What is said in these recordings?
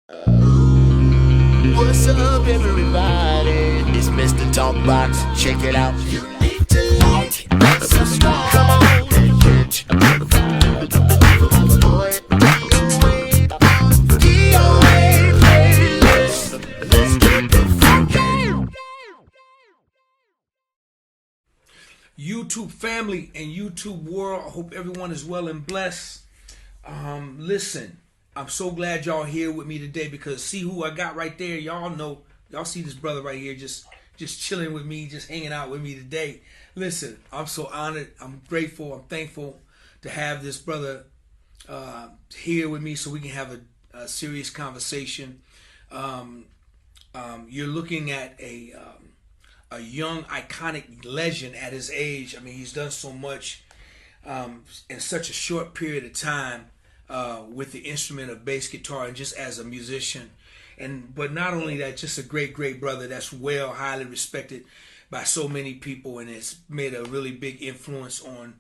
What's up, everybody? It's Mr. Talkbox. Check it out. You need to like and subscribe. Come on and catch the boy. DOA playlist. Let's get the funky. YouTube family and YouTube world, I hope everyone is well and blessed. Listen, I'm so glad y'all here with me today because see who I got right there. Y'all know, y'all see this brother right here just chilling with me, just hanging out with me today. Listen, I'm so honored, I'm grateful, I'm thankful to have this brother here with me so we can have a serious conversation. You're looking at a young iconic legend at his age. I mean, he's done so much in such a short period of time with the instrument of bass guitar and just as a musician. But not only that, just a great brother that's highly respected by so many people, and it's made a really big influence on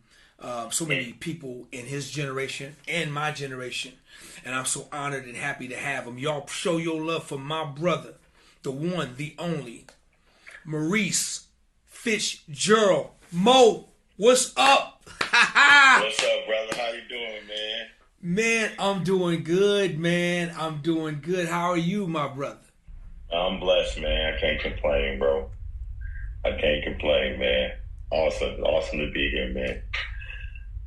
so many people in his generation and my generation. And I'm so honored and happy to have him. Y'all show your love for my brother, the one, the only, Maurice Fitzgerald. Mo, what's up? What's up, brother? How you doing, man? Man, I'm doing good, man. I'm doing good. How are you, my brother? I'm blessed, man. I can't complain, bro. I can't complain, man. Awesome to be here, man.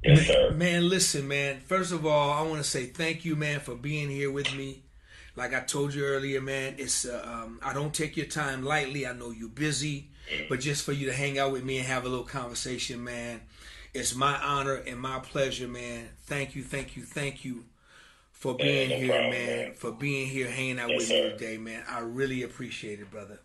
Yes, sir. Man, listen, man. First of all, I want to say thank you, man, for being here with me. Like I told you earlier, man, it's I don't take your time lightly. I know you're busy, but just for you to hang out with me and have a little conversation, man, it's my honor and my pleasure, man. Thank you for being here, problem, man. For being here, hanging out Yes, with sir. me today, man. I really appreciate it, brother.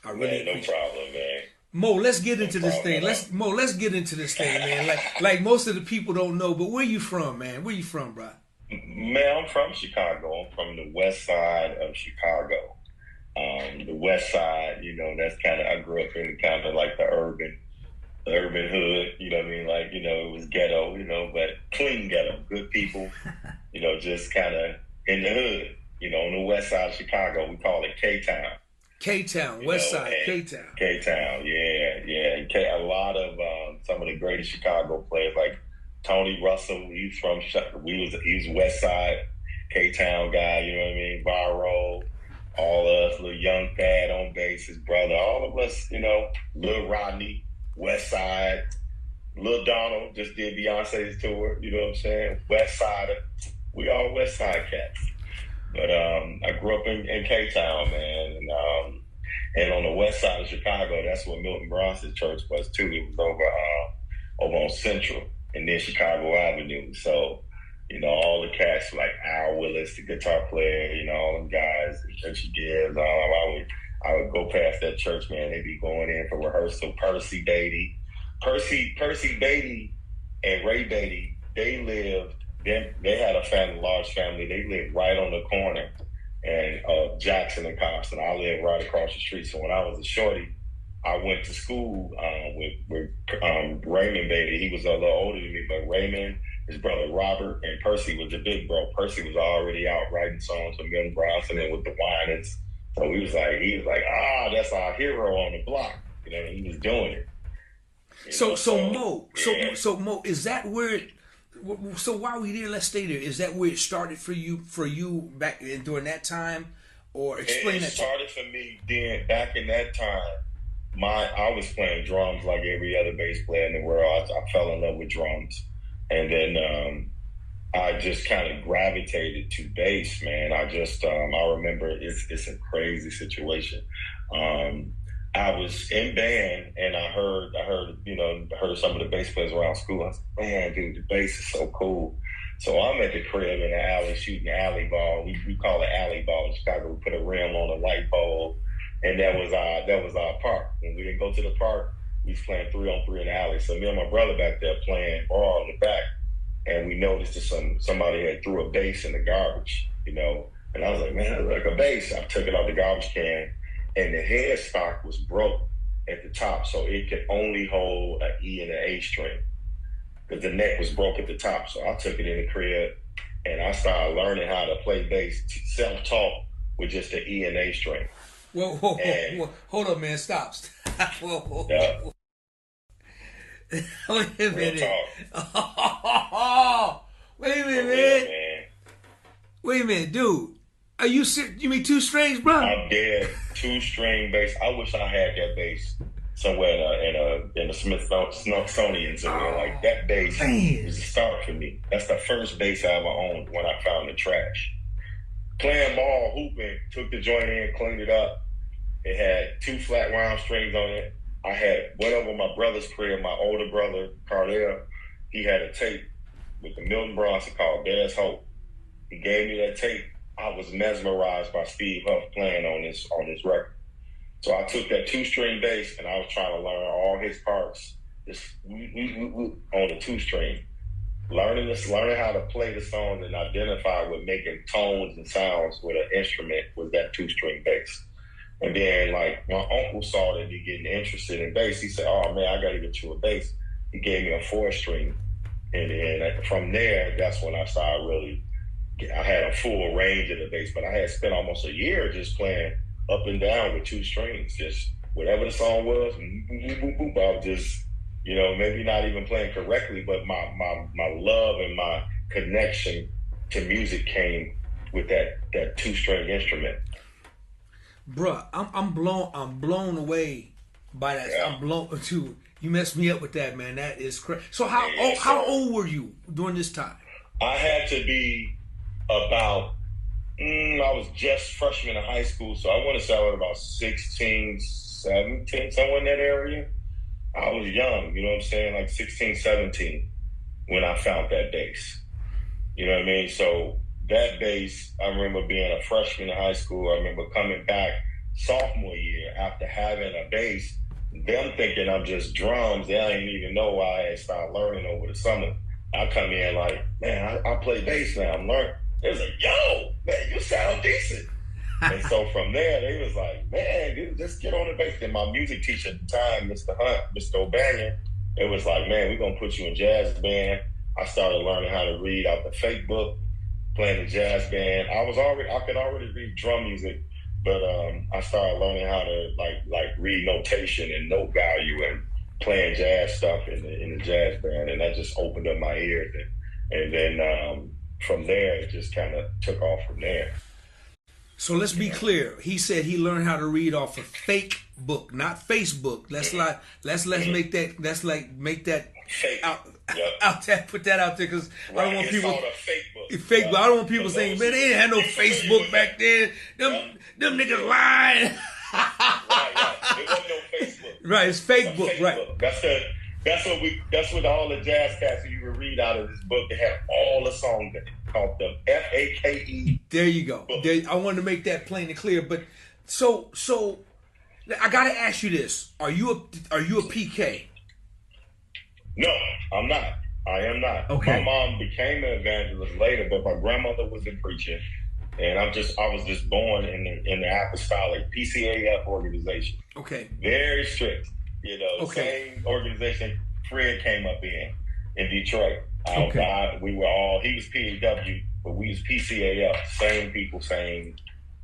I Man, really no appreciate it. problem, man. Mo, let's get into this problem thing. at all. Let's get into this thing, man. Like most of the people don't know, but where you from, man? Where you from, bro? Man, I'm from Chicago. I'm from the west side of Chicago. The west side, that's kind of, I grew up in kind of like the urban hood, you know what I mean? Like, it was ghetto, but clean ghetto, good people, just kind of in the hood, on the west side of Chicago. We call it K-Town. K-Town, west side, K-Town. K-Town, yeah. A lot of some of the greatest Chicago players, like Tony Russell, he's from he's West Side, K-Town guy, you know what I mean? Barrow, all of us, little young Thad on bass, his brother, all of us, Lil Rodney, West Side, Lil Donald just did Beyonce's tour, you know what I'm saying? West Side, we all West Side cats. But I grew up in K-Town, man, and on the west side of Chicago, that's where Milton Bronson Church was too. It was over on Central and then Chicago Avenue. So, all the cats like Al Willis, the guitar player, all them guys, Richie Gibbs, I would go past that church, man. They'd be going in for rehearsal. Percy Beatty and Ray Beatty, they had a large family. They lived right on the corner and Jackson and Compton. I lived right across the street. So when I was a shorty, I went to school with Raymond Beatty. He was a little older than me, but Raymond, his brother Robert, and Percy was the big bro. Percy was already out writing songs with Milton Bronson and with the Winans. So he was like, that's our hero on the block. He was doing it. Mo, is that where? So while we there, let's stay there. Is that where it started for you back during that time, or explain that? It started for me then. Back in that time, I was playing drums like every other bass player in the world. I fell in love with drums, and then I just kind of gravitated to bass, man. I remember it's a crazy situation. I was in band and I heard some of the bass players around school. I was like, man, dude, the bass is so cool. So I'm at the crib in the alley shooting alley ball. We call it alley ball in Chicago. We put a rim on a light bulb, and that was our park. When we didn't go to the park, we was playing 3-on-3 in the alley. So me and my brother back there playing ball in the back, and we noticed that somebody had threw a bass in the garbage, and I was like, man, that's like a bass. I took it out the garbage can, and the headstock was broke at the top, so it could only hold an E and an A string because the neck was broke at the top. So I took it in the crib and I started learning how to play bass self-taught with just the E and A string. Whoa. Hold up, man. Stop. Whoa. Yeah. Wait a minute. Wait a minute, man. Wait a minute, dude. Are you serious? You mean 2 strings, bro? I'm dead. 2-string bass. I wish I had that bass somewhere in a Smithsonian somewhere. Like that bass was a start for me. That's the first bass I ever owned when I found the trash. Playing ball, hooping, took the joint in, cleaned it up. It had 2 flat round strings on it. I had went over my brother's crib, my older brother, Cardell. He had a tape with the Milton Bronson called There's Hope. He gave me that tape. I was mesmerized by Steve Huff playing on this record. So I took that 2-string bass and I was trying to learn all his parts just on the 2-string. Learning how to play the songs and identify with making tones and sounds with an instrument was that 2-string bass. And then, like, my uncle saw that me getting interested in bass. He said, oh, man, I got to get you a bass. He gave me a 4-string. And then from there, that's when I started really, I had a full range of the bass. But I had spent almost a year just playing up and down with 2 strings. Just whatever the song was, I was just, maybe not even playing correctly, but my love and my connection to music came with that 2-string instrument. Bruh, I'm blown away by that. Yeah. I'm blown too. You messed me up with that, man. That is crazy. So how old were you during this time? I had to be about, I was just freshman in high school, so I want to say I was about 16, 17, somewhere in that area. I was young, you know what I'm saying, like 16, 17 when I found that bass. You know what I mean? So that bass, I remember being a freshman in high school. I remember coming back sophomore year after having a bass, them thinking I'm just drums. They didn't even know why I had started learning over the summer. I come in like, man, I play bass now. I'm learning. They was like, yo, man, you sound decent. And so from there, they was like, man, dude, just get on the bass. And my music teacher at the time, Mr. Hunt, Mr. O'Banion, it was like, man, we're going to put you in jazz band. I started learning how to read out the fake book, playing the jazz band. I could already read drum music, but I started learning how to like read notation and note value and playing jazz stuff in the jazz band. And that just opened up my ears. And then from there, it just kind of took off from there. So let's be clear. He said he learned how to read off a fake book, not Facebook. Let's make that fake out there. Put that out there because I don't want people. It's called a fake book. Fake book. I don't want people saying, man, they didn't have no Facebook back then. Them niggas lying. Right. It wasn't no Facebook. Right, it's fake book. Right. Book. That's what all the jazz cats you would read out of this book. They have all the songs in it. Called the FAKE. There you go. I wanted to make that plain and clear. But so I gotta ask you this: Are you a PK? No, I'm not. I am not. Okay. My mom became an evangelist later, but my grandmother was in preaching, and I was just born in the apostolic PCAF organization. Okay. Very strict. Okay. Same organization Fred came up in Detroit. Okay. He was PAW, but we was PCAF. Same people, same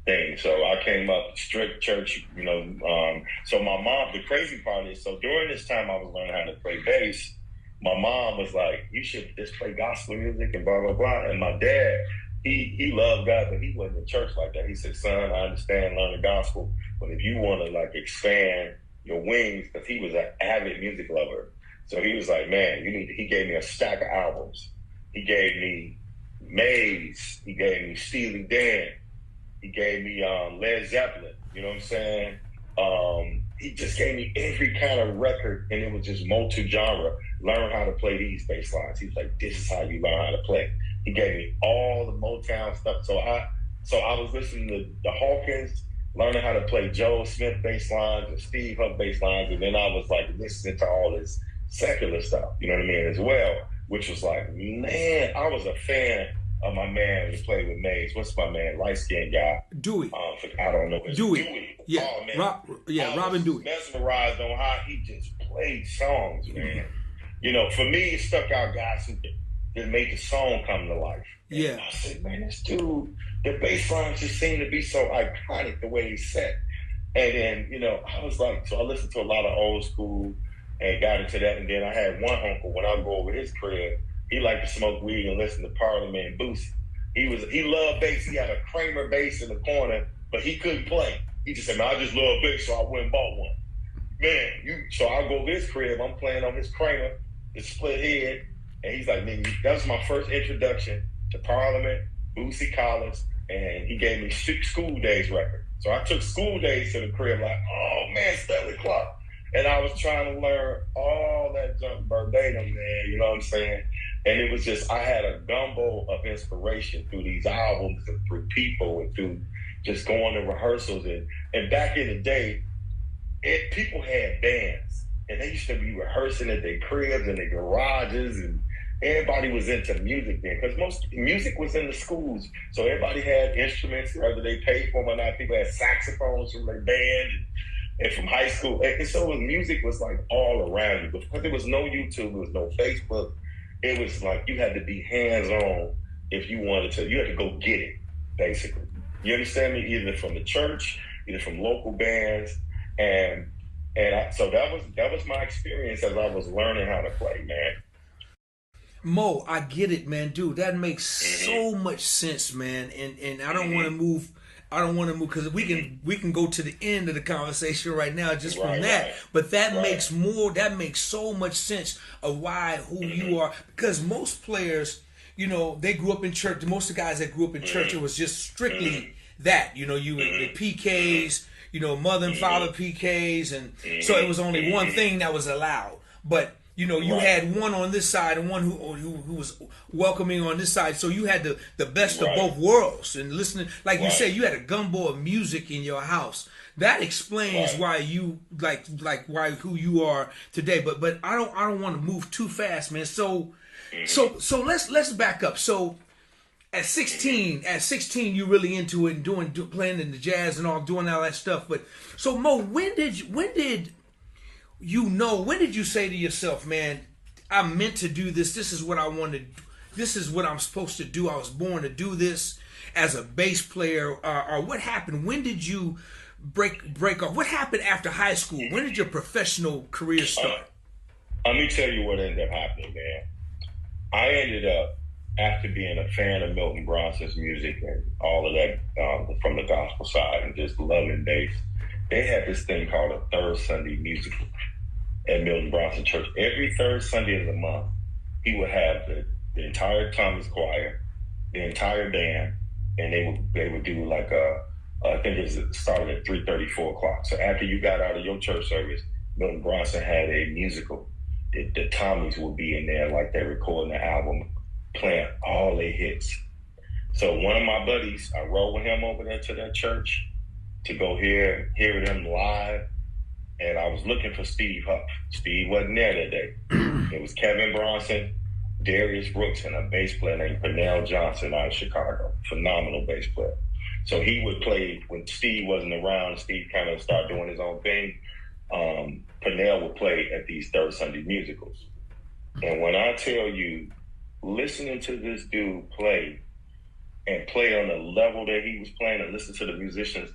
thing. So I came up strict church, so my mom, the crazy part is, so during this time I was learning how to play bass, my mom was like, you should just play gospel music and blah, blah, blah. And my dad, he loved God, but he wasn't in church like that. He said, son, I understand, learn the gospel, but if you want to expand your wings, because he was an avid music lover. So he was like, man, he gave me a stack of albums. He gave me Maze. He gave me Steely Dan. He gave me Led Zeppelin. You know what I'm saying? He just gave me every kind of record, and it was just multi-genre. Learn how to play these bass lines. He was like, this is how you learn how to play. He gave me all the Motown stuff. So I was listening to the Hawkins, learning how to play Joe Smith bass lines and Steve Huff bass lines, and then I was listening to all this secular stuff, you know what I mean, as well, which was man, I was a fan of my man who played with Maze. What's my man, light-skinned guy? Dewey. I don't know. Dewey. Yeah. Oh, man. Robin Dewey. Mesmerized on how he just played songs, man. For me, it stuck out guys who could that made the song come to life. Yeah. And I said, man, this dude, the bass lines just seem to be so iconic the way he set. And then, you know, I was like, so I listened to a lot of old school and got into that. And then I had one uncle, when I would go over his crib, he liked to smoke weed and listen to Parliament and Boosie. He loved bass. He had a Kramer bass in the corner, but he couldn't play. He just said, man, I just love bass, so I went and bought one. Man, so I go over his crib, I'm playing on his Kramer, the split head, and he's like, nigga, that was my first introduction to Parliament, Boosie Collins, and he gave me School Days record. So I took School Days to the crib like, oh man, Stanley Clarke. And I was trying to learn all that junk verbatim, man, you know what I'm saying? And it was just, I had a gumbo of inspiration through these albums and through people and through just going to rehearsals. And back in the day, people had bands and they used to be rehearsing at their cribs and their garages, and everybody was into music then because most music was in the schools. So everybody had instruments, whether they paid for them or not. People had saxophones from their band and from high school. And so music was like all around you. Because there was no YouTube, there was no Facebook. It was like you had to be hands-on if you wanted to. You had to go get it, basically. You understand me? Either from the church, either from local bands. So that was my experience as I was learning how to play, man. Mo, I get it, man, dude. That makes so much sense, man. And I don't want to move. I don't want to move because we can go to the end of the conversation right now just from that. Right. But that makes so much sense of who you are, because most players, you know, they grew up in church. Most of the guys that grew up in church, it was just strictly that. You know, you the PKs, you know, mother and father PKs, and so it was only one thing that was allowed. But you know, you had one on this side and one who was welcoming on this side. So you had the best of both worlds. And listening, like you said, you had a gumbo of music in your house. That explains why you why who you are today. But I don't want to move too fast, man. So let's back up. So at 16, you really into it and playing in the jazz and doing all that stuff. But so Mo, when did you say to yourself, man, I'm meant to do this. This is what I wanted. This is what I'm supposed to do. I was born to do this as a bass player. Or what happened? When did you break off? What happened after high school? When did your professional career start? Let me tell you what ended up happening, man. I ended up, after being a fan of Milton Bronson's music and all of that from the gospel side and just loving bass, they had this thing called a Third Sunday Musical at Milton Bronson Church. Every third Sunday of the month, he would have the entire Thomas choir, the entire band, and they would do like I think it started at 3:30, 4 o'clock. So after you got out of your church service, Milton Bronson had a musical. The Tommies would be in there like they're recording the album, playing all their hits. So one of my buddies, I rode with him over there to that church to go hear them live. And I was looking for Steve Huff. Steve wasn't there that day. It was Kevin Bronson, Darius Brooks, and a bass player named Pernell Johnson out of Chicago. Phenomenal bass player. So he would play when Steve wasn't around. Steve kind of started doing his own thing. Pernell would play at these Third Sunday musicals. And when I tell you, listening to this dude play and play on the level that he was playing and listen to the musicians,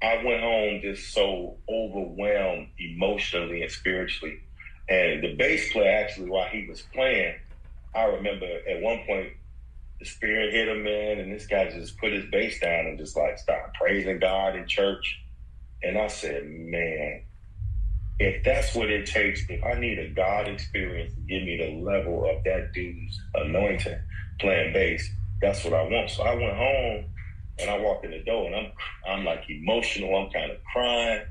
I went home just so overwhelmed emotionally and spiritually. And the bass player, actually, while he was playing, I remember at one point, the spirit hit him, man, and this guy just put his bass down and just like started praising God in church. And I said, man, if that's what it takes, if I need a God experience to give me the level of that dude's anointing playing bass, that's what I want. So I went home and I walked in the door and I'm like emotional. I'm kind of crying.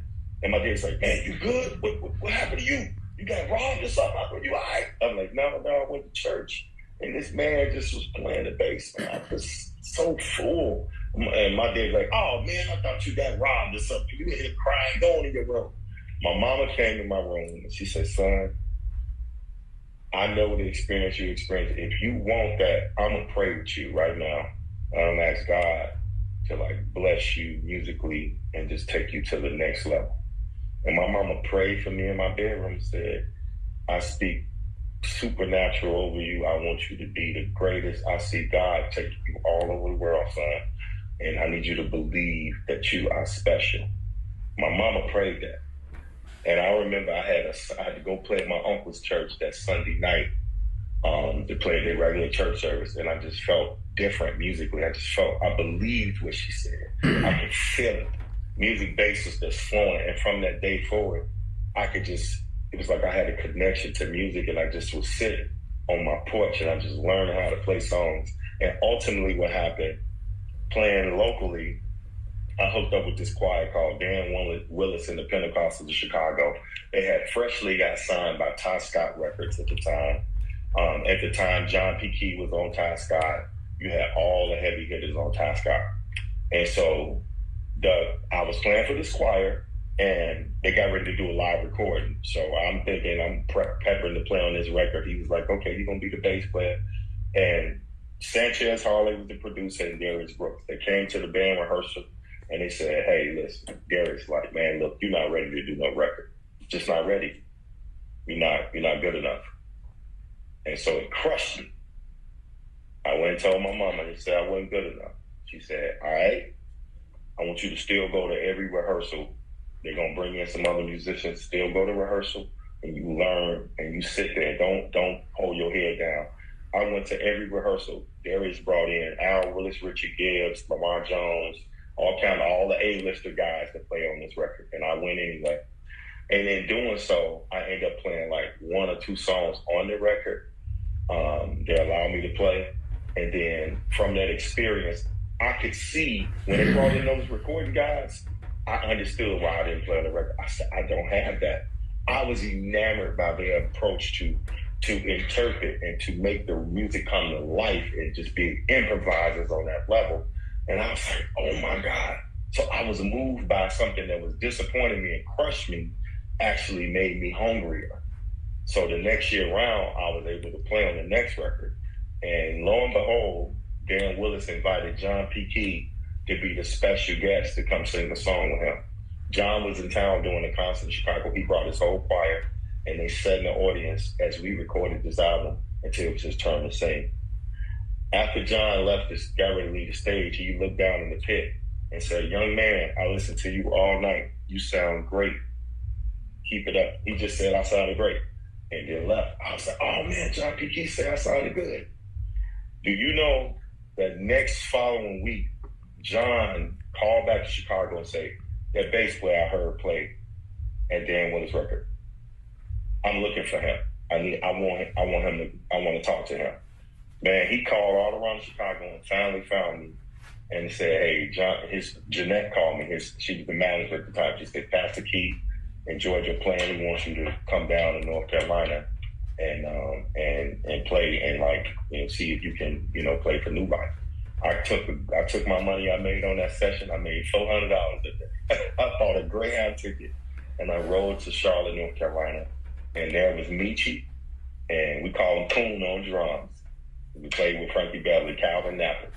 And my dad's like, man, you good? What happened to you? You got robbed or something? Are you all right? I'm like, no, I went to church. And this man just was playing the bass. And I was so full. And my dad's like, oh, man, I thought you got robbed or something. You were here crying, going in your room. My mama came in my room and she said, son, I know the experience you experienced. If you want that, I'm going to pray with you right now. I'm going to ask God to like bless you musically and just take you to the next level. And my mama prayed for me in my bedroom and said, I speak supernatural over you. I want you to be the greatest. I see God taking you all over the world, son. And I need you to believe that you are special. My mama prayed that. And I remember I had to go play at my uncle's church that Sunday night to play their regular church service. And I just felt different musically. I believed what she said. I could feel it. Music bass was just flowing. And from that day forward, it was like I had a connection to music, and I just was sitting on my porch and I just learned how to play songs. And ultimately what happened, playing locally, I hooked up with this choir called Dan Willis and the Pentecostals of Chicago. They had freshly got signed by Ty Scott Records at the time. At the time, John P. Key was on Ty Scott. You had all the heavy hitters on Ty Scott. And so I was playing for this choir, and they got ready to do a live recording. So I'm thinking, I'm peppering to play on this record. He was like, okay, you're going to be the bass player. And Sanchez Harley was the producer, and Darius Brooks. They came to the band rehearsal, and they said, hey, listen, Darius, like, man, look, you're not ready to do no record. Just not ready. You're not good enough. And so it crushed me. I went and told my mama, and said I wasn't good enough. She said, all right, I want you to still go to every rehearsal. They're going to bring in some other musicians, still go to rehearsal, and you learn, and you sit there. Don't hold your head down. I went to every rehearsal. Darius brought in Al Willis, Richard Gibbs, Lamar Jones, all the A-lister guys that play on this record. And I went anyway. And in doing so, I ended up playing like one or two songs on the record. They allowed me to play. And then from that experience, I could see when they brought in those recording guys, I understood why I didn't play on the record. I said, I don't have that. I was enamored by their approach to interpret and to make the music come to life and just be improvisers on that level. And I was like, oh my God. So I was moved by something that was disappointing me and crushed me, actually made me hungrier. So the next year around, I was able to play on the next record. And lo and behold, Dan Willis invited John P. Key to be the special guest to come sing a song with him. John was in town doing a concert in Chicago. He brought his whole choir, and they sat in the audience as we recorded this album until it was his turn to sing. After John got ready to leave the stage, he looked down in the pit and said, young man, I listened to you all night. You sound great. Keep it up. He just said I sounded great and then left. I was like, oh man, John P. Key said I sounded good. Do you know that next following week, John called back to Chicago and said, that bass player I heard play at Dan Willis' record, I'm looking for him. I want to talk to him. Man, he called all around Chicago and finally found me and said, hey, Jeanette called me. She was the manager at the time. She said, Pastor Key in Georgia playing. He wants you to come down to North Carolina and play and see if you can, play for New Life. I took my money I made on that session. I made $400 that day. I bought a Greyhound ticket and I rode to Charlotte, North Carolina. And there was Michi, and we call him Coon on drums. We played with Frankie Beverly, Calvin Napper.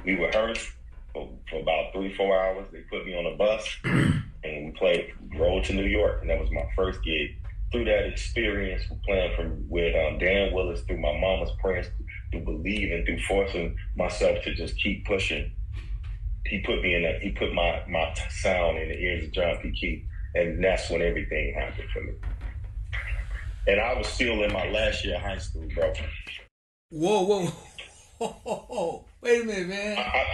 We rehearsed for about 3-4 hours. They put me on a bus and we rode to New York, and that was my first gig. Through that experience, playing with Dan Willis, through my mama's prayers, through believing, through forcing myself to just keep pushing, he put my sound in the ears of John P. Key, and that's when everything happened for me. And I was still in my last year of high school, bro. Whoa. Wait a minute, man. I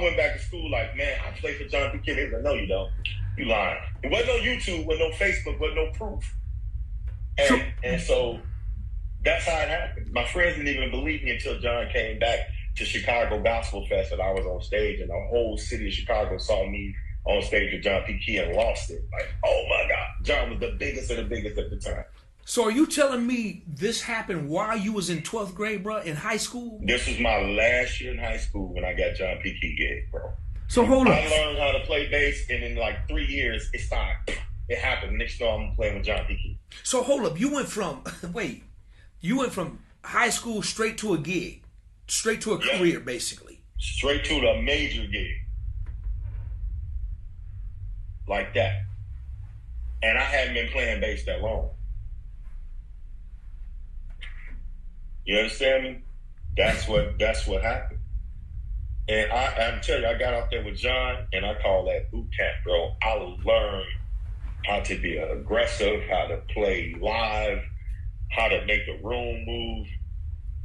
went back to school like, man, I played for John P. Key. They was like, no, you don't. You lying. It wasn't no YouTube, wasn't no Facebook, wasn't no proof. And so that's how it happened. My friends didn't even believe me until John came back to Chicago Gospel Fest and I was on stage, and the whole city of Chicago saw me on stage with John P. Key and lost it. Like, oh my God. John was the biggest of the biggest at the time. So are you telling me this happened while you was in 12th grade, bro, in high school? This was my last year in high school when I got John P. Key gig, bro. So hold on. I learned how to play bass, and in like 3 years, it started. It happened. Next year, I'm playing with John P. Key. So hold up. You went from high school straight to a gig, straight to a career, basically. Straight to the major gig. Like that. And I hadn't been playing bass that long. You understand me? That's what happened. And I'm telling you, I got out there with John, and I call that boot camp, bro. I learned how to be aggressive, how to play live, how to make the room move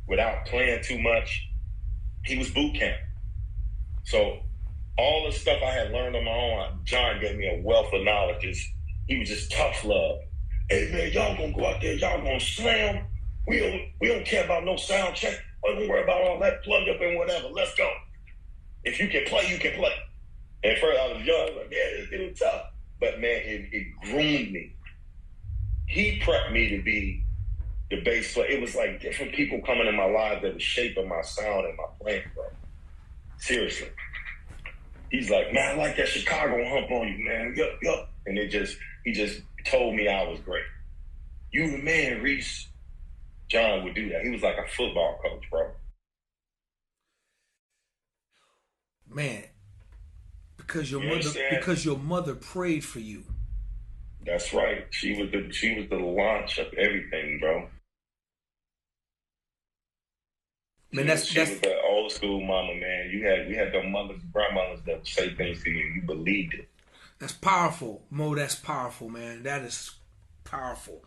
without playing too much. He was boot camp. So all the stuff I had learned on my own, John gave me a wealth of knowledge. He was just tough love. Hey man, y'all gonna go out there, y'all gonna slam. We don't care about no sound check. Don't worry about all that plug up and whatever. Let's go. If you can play, you can play. And first I was young, I was like, yeah, this dude tough. But man, it groomed me. He prepped me to be the bass player. It was like different people coming in my life that was shaping my sound and my playing, bro. Seriously. He's like, man, I like that Chicago hump on you, man. Yup. And he just told me I was great. You the man, Reese. John would do that. He was like a football coach, bro. Man, because your mother prayed for you. That's right. She was the launch of everything, bro. Man, she was the old school mama, man. We had the mothers, grandmothers that would say things to you. You believed it. That's powerful, Mo. That's powerful, man. That is powerful.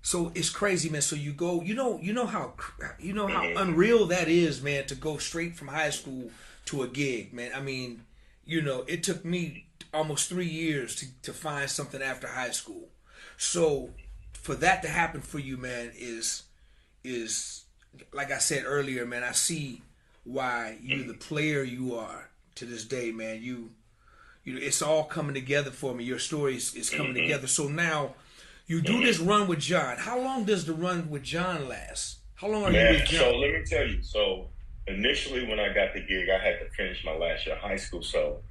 So it's crazy, man. So you go, you know how unreal that is, man. To go straight from high school to a gig, man. I mean, it took me almost 3 years to find something after high school. So for that to happen for you, man, is like I said earlier, man. I see why you're the player you are to this day, man. You it's all coming together for me. Your story is coming together. So now you do this run with John. How long does the run with John last? How long are you with John? So let me tell you. So initially when I got the gig, I had to finish my last year of high school. So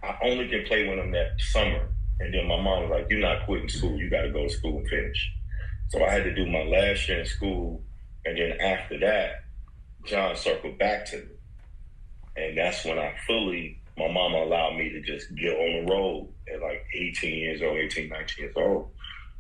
I only could play with him that summer. And then my mom was like, you're not quitting school. You got to go to school and finish. So I had to do my last year in school. And then after that, John circled back to me. And that's when my mama allowed me to just get on the road at like 18, 19 years old.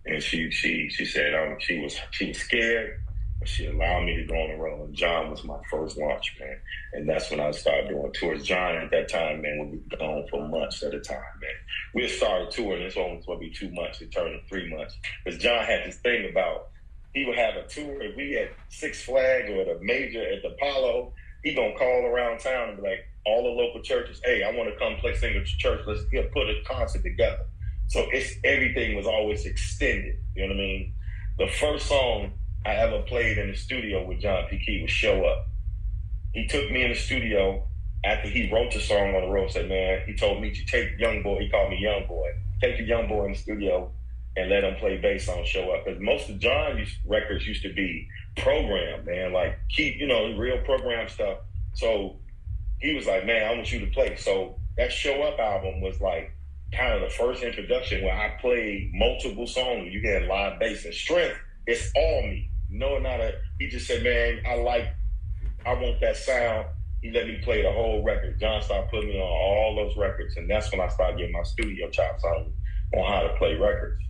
And she said she was scared, but she allowed me to go on the road. And John was my first launch, man. And that's when I started doing tours. John at that time, man, would be gone for months at a time, man. We had started touring. It's almost going to be 2 months. It turned to 3 months. Because John had this thing about, he would have a tour. If we at Six Flags or at a major at the Apollo, he going to call around town and be like, all the local churches, hey, I want to come sing at church. Let's put a concert together. So everything was always extended. You know what I mean? The first song I ever played in the studio with John P. Key was Show Up. He took me in the studio after he wrote the song on the road. Said, man, he told me to take Young Boy. He called me Young Boy. Take the Young Boy in the studio and let him play bass on Show Up. Because most of John's records used to be programmed, man. Like, keep, real program stuff. So he was like, man, I want you to play. So that Show Up album was like kind of the first introduction where I played multiple songs. You had live bass and strength. It's all me. He just said, man, I want that sound. He let me play the whole record. John started putting me on all those records. And that's when I started getting my studio chops on how to play records.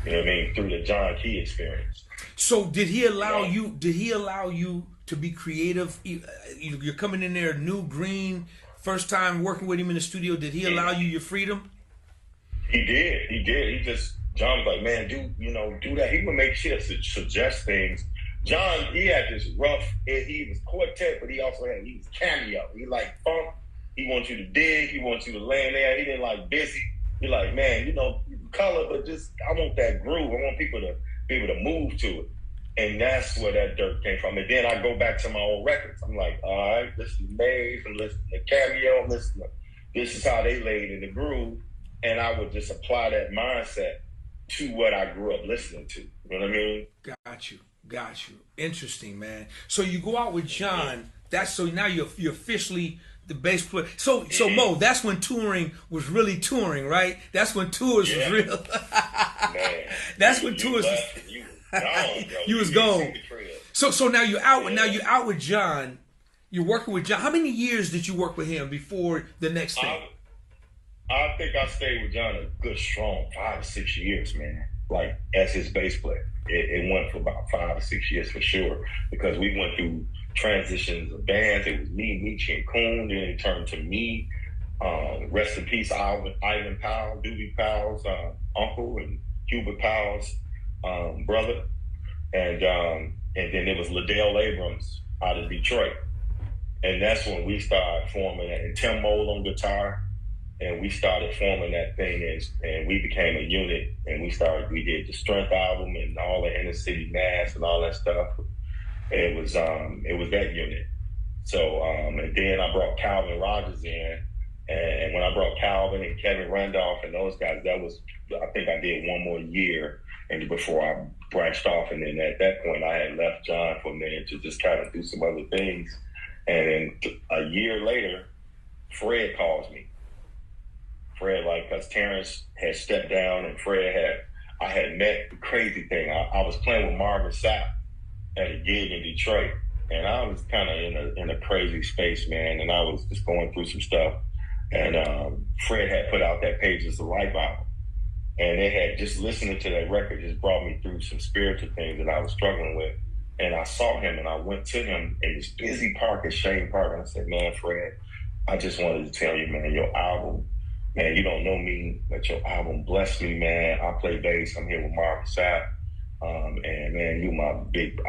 You know what I mean? Through the John Key experience. So did he allow you to be creative? You're coming in there new, green, first time working with him in the studio. Did he allow you your freedom? He did. John was like, man, do that. He would make sure to suggest things. John, he had this rough, he was quartet, but he was cameo. He like funk. He wants you to dig. He wants you to land there. He didn't like busy. He like, man, color, but just, I want that groove. I want people to be able to move to it. And that's where that dirt came from. And then I go back to my old records. I'm like, all right, listen to Maze and listen to Cameo. This is how they laid in the groove. And I would just apply that mindset to what I grew up listening to. You know what I mean? Got you. Interesting, man. So you go out with John. So now you're officially the bass player. So Mo, that's when touring was really touring, right? That's when tours was real. Man, that's when tours was... You was gone. So now you're out. Yeah. Now you're out with John. You're working with John. How many years did you work with him before the next thing? I think I stayed with John a good strong 5 or 6 years, man. like as his bass player. It went for about 5 or 6 years for sure, because we went through transitions of bands. It was me, Michi, and Coon. Then it turned to me. Rest in peace, Ivan Powell, Doobie Powell's uncle, and Hubert Powell's brother. And then it was Liddell Abrams out of Detroit. And that's when we started forming that. And Tim Mole on guitar. And we started forming that thing, and we became a unit. And we did the Strength album and all the Inner City Mass and all that stuff. It was that unit. So, and then I brought Calvin Rogers in. And when I brought Calvin and Kevin Randolph and those guys, I think I did one more year and before I branched off. And then at that point, I had left John for a minute to just kind of do some other things. And then a year later, Fred calls me. Fred, because Terrence had stepped down, and I had met the crazy thing. I was playing with Marvin Sapp at a gig in Detroit, and I was kind of in a crazy space, man, and I was just going through some stuff. And Fred had put out that Pages of Life album, and they had just listening to that record just brought me through some spiritual things that I was struggling with. And I saw him, and I went to him in this busy park at Shane Park, and I said, man, Fred, I just wanted to tell you, man, your album, man, you don't know me, but your album blessed me, man. I play bass. I'm here with Marvin Sapp. And, man, you my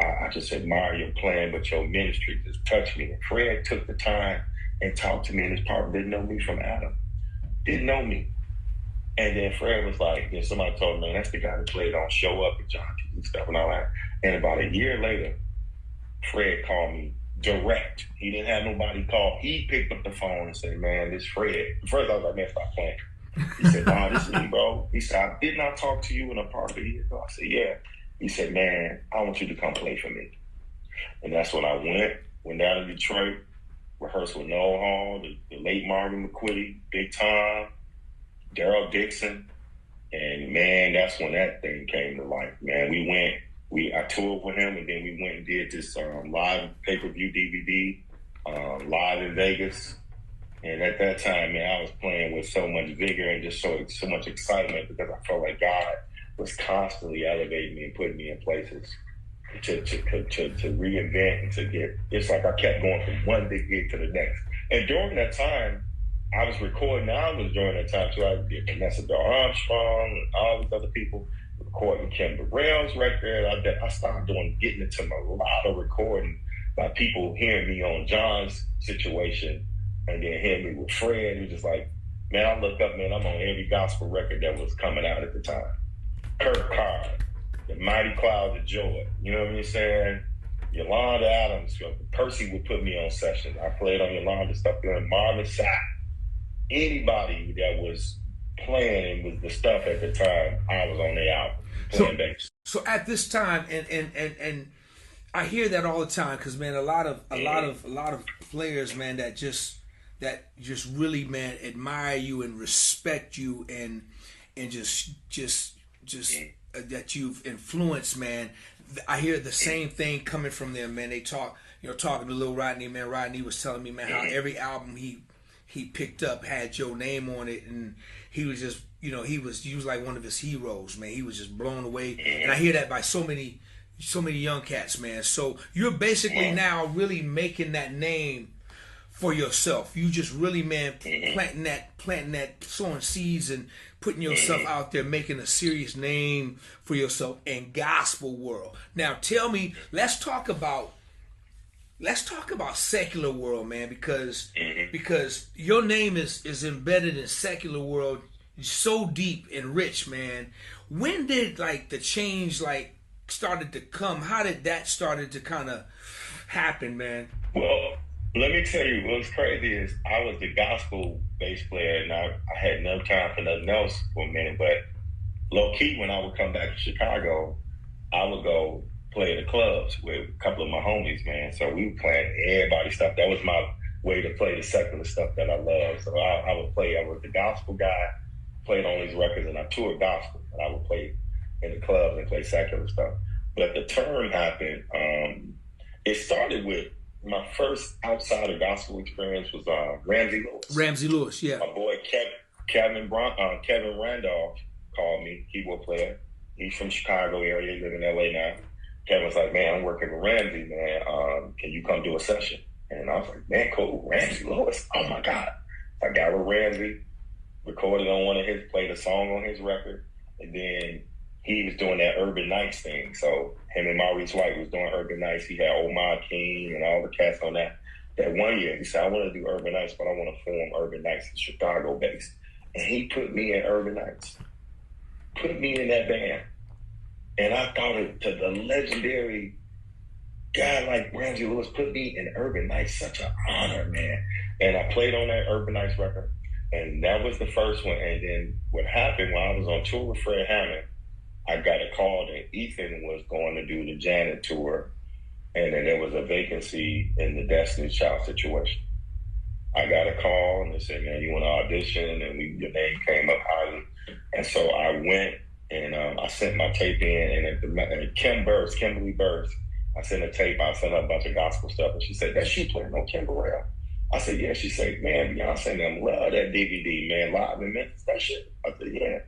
I just admire your playing, but your ministry just touched me. And Fred took the time and talked to me, and his partner didn't know me from Adam. Didn't know me. And then Fred was like, somebody told me, man, that's the guy that played on Show Up and John T and stuff and all that. And about a year later, Fred called me direct. He didn't have nobody call. He picked up the phone and said, man, this Fred. First I was like, man, stop playing. He said, nah, this is me, bro. He said, I did not talk to you in a park a year ago. I said, yeah. He said, man, I want you to come play for me. And that's when I went down to Detroit, rehearsed with Noel Hall, the late Marvin McQuitty, Big Tom, Daryl Dixon. And man, that's when that thing came to life, man. I toured with him, and then we went and did this live pay-per-view DVD, live in Vegas. And at that time, man, I was playing with so much vigor and just so much excitement, because I felt like God was constantly elevating me and putting me in places to reinvent and to get. It's like I kept going from one big gig to the next. And during that time, I was recording albums during that time too. I did Vanessa Bell Armstrong and all these other people, recording Kim Burrell's record. I started getting into a lot of recording by people hearing me on John's situation, and then hearing me with Fred. It was just like, man, I look up, man, I'm on every gospel record that was coming out at the time. Kirk Carr, The Mighty Clouds of Joy, you know what I'm saying? Yolanda Adams, Percy would put me on sessions. I played on Yolanda stuff doing Marvin Sapp. Anybody that was playing with the stuff at the time, I was on their album playing bass. So at this time, and I hear that all the time, because man, a lot of players, man, that just really, man, admire you and respect you and just that you've influenced, man. I hear the same thing coming from them, man. They talking to Lil Rodney, man. Rodney was telling me, man, how every album he picked up had your name on it, and he was just, he was like one of his heroes, man. He was just blown away, and I hear that by so many young cats, man. So you're basically now really making that name for yourself. You just really, man, planting that, sowing seeds and putting yourself out there, making a serious name for yourself in gospel world. Now tell me, let's talk about secular world, man, because your name is embedded in secular world so deep and rich, man. When did the change started to come? How did that started to kind of happen, man? Well, let me tell you, what's crazy is I was the gospel bass player, and I had no time for nothing else for a minute. But low key, when I would come back to Chicago, I would go play in the clubs with a couple of my homies, man. So we were playing everybody's stuff. That was my way to play the secular stuff that I love. So I would play. I was the gospel guy, played on these records, and I toured gospel. And I would play in the clubs and play secular stuff. But the turn happened. It started with my first outside of gospel experience was Ramsey Lewis. Ramsey Lewis, yeah. My boy Kevin Randolph called me, keyboard player, He's from Chicago area, live in LA now. Kevin was like, man, I'm working with Ramsey, man. Can you come do a session? And I was like, man, cool, Ramsey Lewis. Oh my God. I got with Ramsey, recorded on one of his, played a song on his record, and then he was doing that Urban Nights thing. So him and Maurice White was doing Urban Nights. He had Omar King and all the cats on that. That one year, he said, I want to do Urban Nights, but I want to form Urban Nights in Chicago based. And he put me in Urban Nights. Put me in that band. And I thought it to the legendary guy like Ramsey Lewis put me in Urban Nights. Such an honor, man. And I played on that Urban Nights record. And that was the first one. And then what happened when I was on tour with Fred Hammond, I got a call that Ethan was going to do the Janet tour. And then there was a vacancy in the Destiny's Child situation. I got a call and they said, man, you want to audition? And your name came up highly. And so I went and I sent my tape in. And Kimberly Burst, I sent a tape. I sent her a bunch of gospel stuff. And she said, that's you playing on Kim Burrell. I said, yeah. She said, man, Beyonce and them love that DVD, man, live in Memphis, that shit. I said, yeah.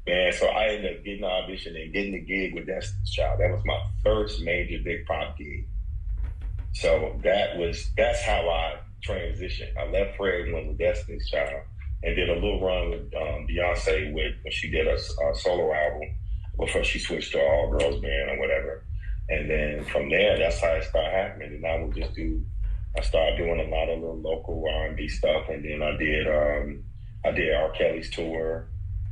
Man, so I ended up getting the audition and getting the gig with Destiny's Child. That was my first major big pop gig. So that's how I transitioned. I left Fred and went with Destiny's Child and did a little run with Beyonce when she did a solo album before she switched to an all-girls band or whatever. And then from there, that's how it started happening. And I started doing a lot of little local R&B stuff. And then I did R. Kelly's tour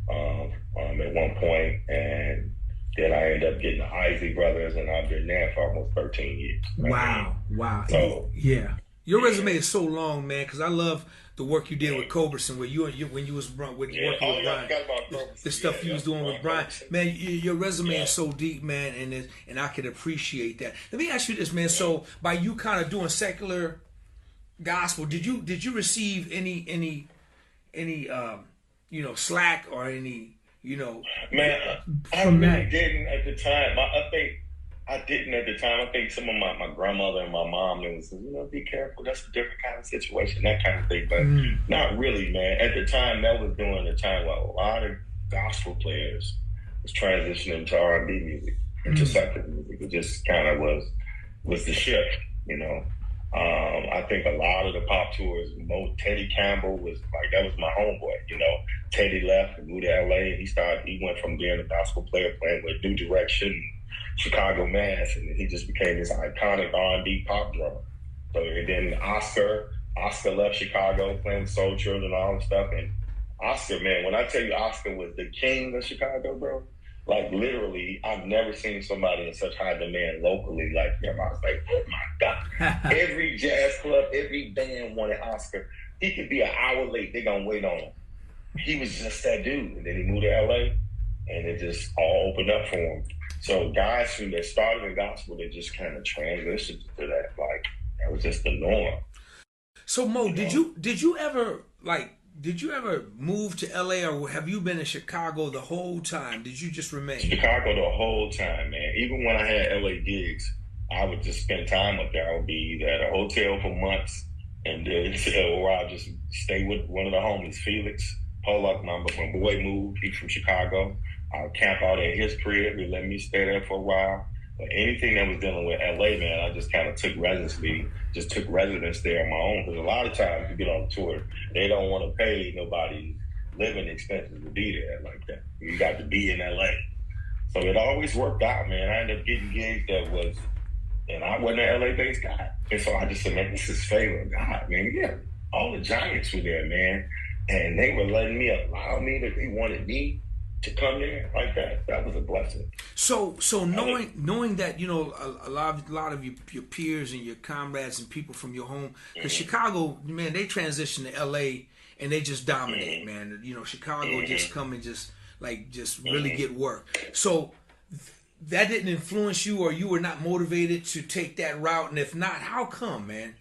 at one point, and then I ended up getting the Isley Brothers, and I've been there for almost 13 years. Wow. So, yeah. Your resume is so long, man, because I love the work you did with Culbertson, when you was working with Brian, the stuff you was doing with Brian. Man, your resume is so deep, man, and I can appreciate that. Let me ask you this, man. So, by you kind of doing secular gospel, did you receive any slack or any Man, I really didn't at the time. I didn't at the time. I think some of my grandmother and my mom, they was, be careful. That's a different kind of situation, that kind of thing. But not really, man. At the time, that was during the time where a lot of gospel players was transitioning to R&B music, into secular music. It just kind of was the shift, I think a lot of the pop tours, Teddy Campbell was like, that was my homeboy, Teddy left and moved to LA, and he went from being a gospel player playing with New Direction, Chicago Mass, and he just became this iconic R&B pop drummer. So, and then Oscar left Chicago playing Soul Children and all that stuff. And Oscar, man, when I tell you Oscar was the king of Chicago, bro, like literally, I've never seen somebody in such high demand locally like him. I was like, oh my God. Every jazz club, every band wanted Oscar. He could be an hour late. They're going to wait on him. He was just that dude. And then he moved to LA, and it just all opened up for him. So guys who that started in gospel, they just kind of transitioned to that. Like, that was just the norm. So Mo, did you ever move to LA, or have you been in Chicago the whole time? Did you just remain? Chicago the whole time, man. Even when I had LA gigs, I would just spend time up there. I would be either at a hotel for months, and then or I'd just stay with one of the homies, Felix Pollock, my boy moved. He's from Chicago. I'd camp out at his crib. He let me stay there for a while. But anything that was dealing with LA, man, I just kind of took residence there on my own. Because a lot of times you get on tour, they don't want to pay nobody living expenses to be there like that. You got to be in LA. So it always worked out, man. I ended up getting gigs and I wasn't an LA-based guy. And so I just said, man, this is favor of God, man. Yeah, all the giants were there, man. And they were allow me that they wanted me to come there like that. That was a blessing. So knowing that, a lot of your peers and your comrades and people from your home, because Chicago, man, they transition to LA and they just dominate, man. Chicago just come and just really get work. So that didn't influence you, or you were not motivated to take that route? And if not, how come, man?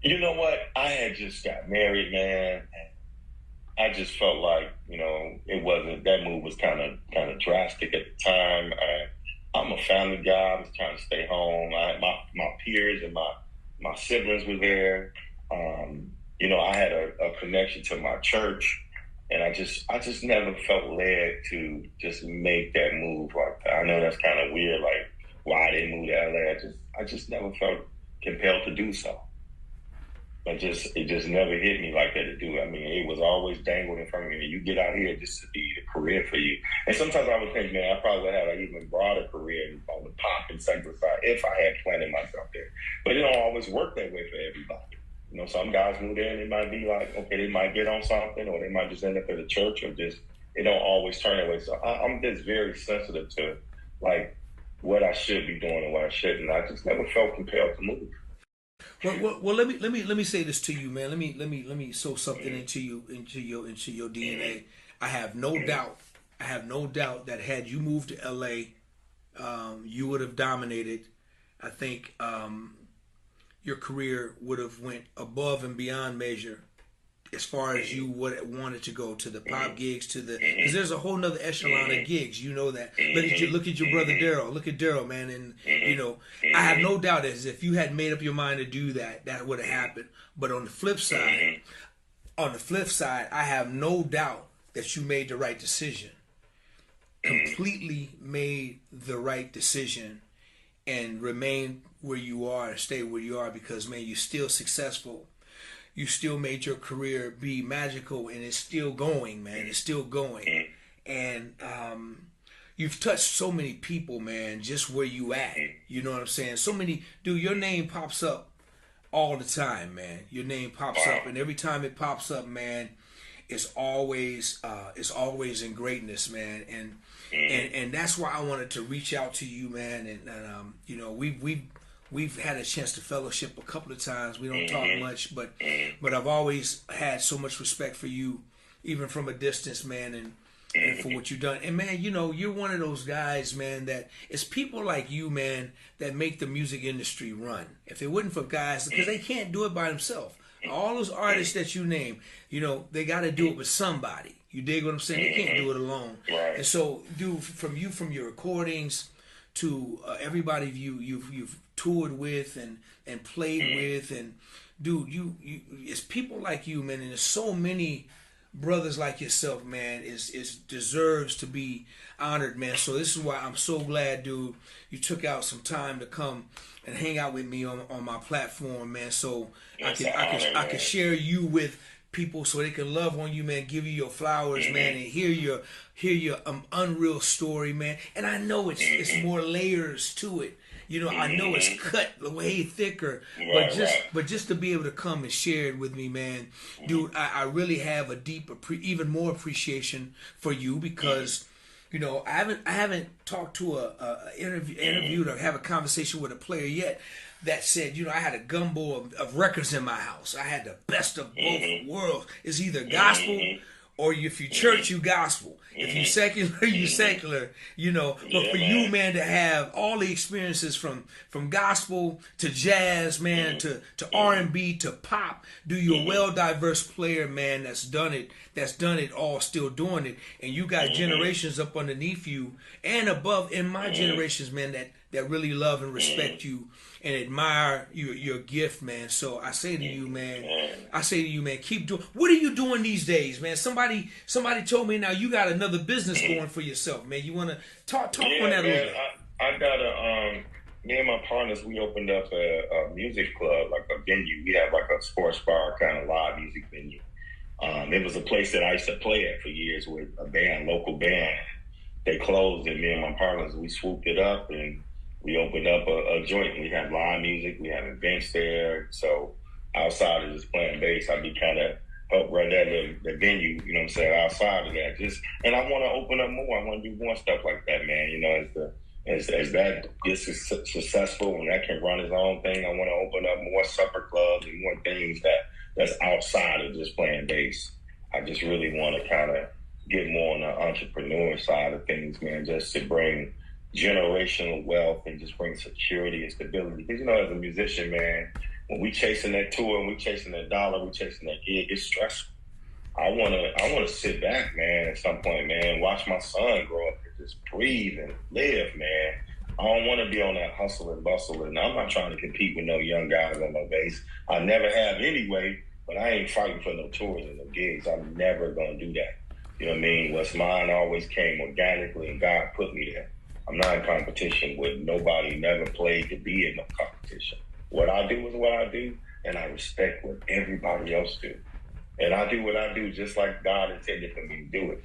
You know what? I had just got married, man. I just felt like, it wasn't, that move was kind of drastic at the time. I'm a family guy. I was trying to stay home. My peers and my siblings were there. I had a connection to my church, And I just never felt led to just make that move like that. I know that's kind of weird, like why they moved to LA. I just never felt compelled to do so. It just never hit me like that to do. I mean, it was always dangled in front of me. You get out here just to be the career for you. And sometimes I would think, man, I probably would have an even broader career on the pop and secular side if I had planted myself there. But it don't always work that way for everybody. You know, some guys move there and they might be like, okay, they might get on something, or they might just end up at a church, or just it don't always turn that way. So I'm just very sensitive to like what I should be doing and what I shouldn't. I just never felt compelled to move. Well, let me say this to you, man. Let me sow something into your DNA. I have no doubt that had you moved to LA, you would have dominated. I think your career would have went above and beyond measure as far as you would wanted to go, to the pop gigs, to the, because there's a whole nother echelon of gigs. You know that. Look at your brother Daryl. Look at Daryl, man. And you know, I have no doubt as if you had made up your mind to do that, that would have happened. But on the flip side, I have no doubt that you made the right decision. Completely made the right decision, and remain where you are and stay where you are, because man, you're still successful. You still made your career be magical, and it's still going, man. It's still going. And you've touched so many people, man, just where you at. You know what I'm saying? So many, dude, your name pops up all the time, man. Your name pops up, and every time it pops up, man, it's always in greatness, man. And that's why I wanted to reach out to you, man. And you know, we've had a chance to fellowship a couple of times. We don't talk much, but I've always had so much respect for you, even from a distance, man, and for what you've done. And man, you know, you're one of those guys, man, that it's people like you, man, that make the music industry run. If it wasn't for guys, because they can't do it by themselves. All those artists that you name, you know, they got to do it with somebody. You dig what I'm saying? They can't do it alone. Right. And so, dude, from your recordings to everybody you've toured with and played with, and dude, you it's people like you, man, and there's so many brothers like yourself, man, is deserves to be honored, man. So this is why I'm so glad, dude, you took out some time to come and hang out with me on my platform, man. So I can share you with people so they can love on you, man, give you your flowers, man, and hear your unreal story, man. And I know it's more layers to it. You know, I know it's cut way thicker, but just to be able to come and share it with me, man, dude, I really have a deep, even more appreciation for you, because you know, I haven't talked to interviewed or have a conversation with a player yet that said, you know, I had a gumbo of records in my house. I had the best of both worlds. It's either gospel, or if you church, you gospel. If you secular, you secular. You know, but for you, man, to have all the experiences from gospel to jazz, man, to R&B to pop, do you a well diverse player, man, that's done it all, still doing it, and you got generations up underneath you and above in my generations, man, that really love and respect you and admire your gift, man. So I say to you, man, keep doing. What are you doing these days, man? Somebody told me now you got another business going for yourself, man. You want to talk on that a little bit? I got me and my partners, we opened up a music club, like a venue. We have like a sports bar kind of live music venue. It was a place that I used to play at for years with a band, local band. They closed, and me and my partners, we swooped it up and we opened up a joint. We have live music. We have events there. So outside of just playing bass, I be kind of help run the venue, you know what I'm saying, outside of that. And I want to open up more. I want to do more stuff like that, man. You know, as that gets successful and that can run its own thing, I want to open up more supper clubs and more things that's outside of just playing bass. I just really want to kind of get more on the entrepreneur side of things, man, just to bring generational wealth and just bring security and stability. Because, you know, as a musician, man, when we chasing that tour and we chasing that dollar, we chasing that gig, it's stressful. I wanna sit back, man, at some point, man, watch my son grow up and just breathe and live, man. I don't want to be on that hustle and bustle, and I'm not trying to compete with no young guys on no bass. I never have anyway, but I ain't fighting for no tours and no gigs. I'm never gonna do that. You know what I mean? What's mine always came organically, and God put me there. I'm not in competition with nobody, never played to be in no competition. What I do is what I do, and I respect what everybody else do. And I do what I do just like God intended for me to do it.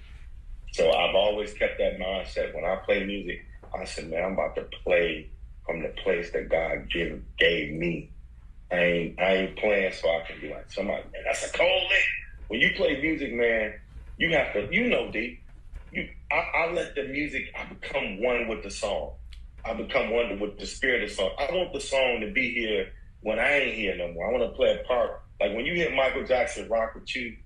So I've always kept that mindset. When I play music, I said, man, I'm about to play from the place that God gave me. I ain't playing so I can be like somebody, man, that's a cold lick. When you play music, man, you have to, you know, D, I let the music, I become one with the song. I become one with the spirit of the song. I want the song to be here when I ain't here no more. I want to play a part. Like when you hear Michael Jackson rock with you,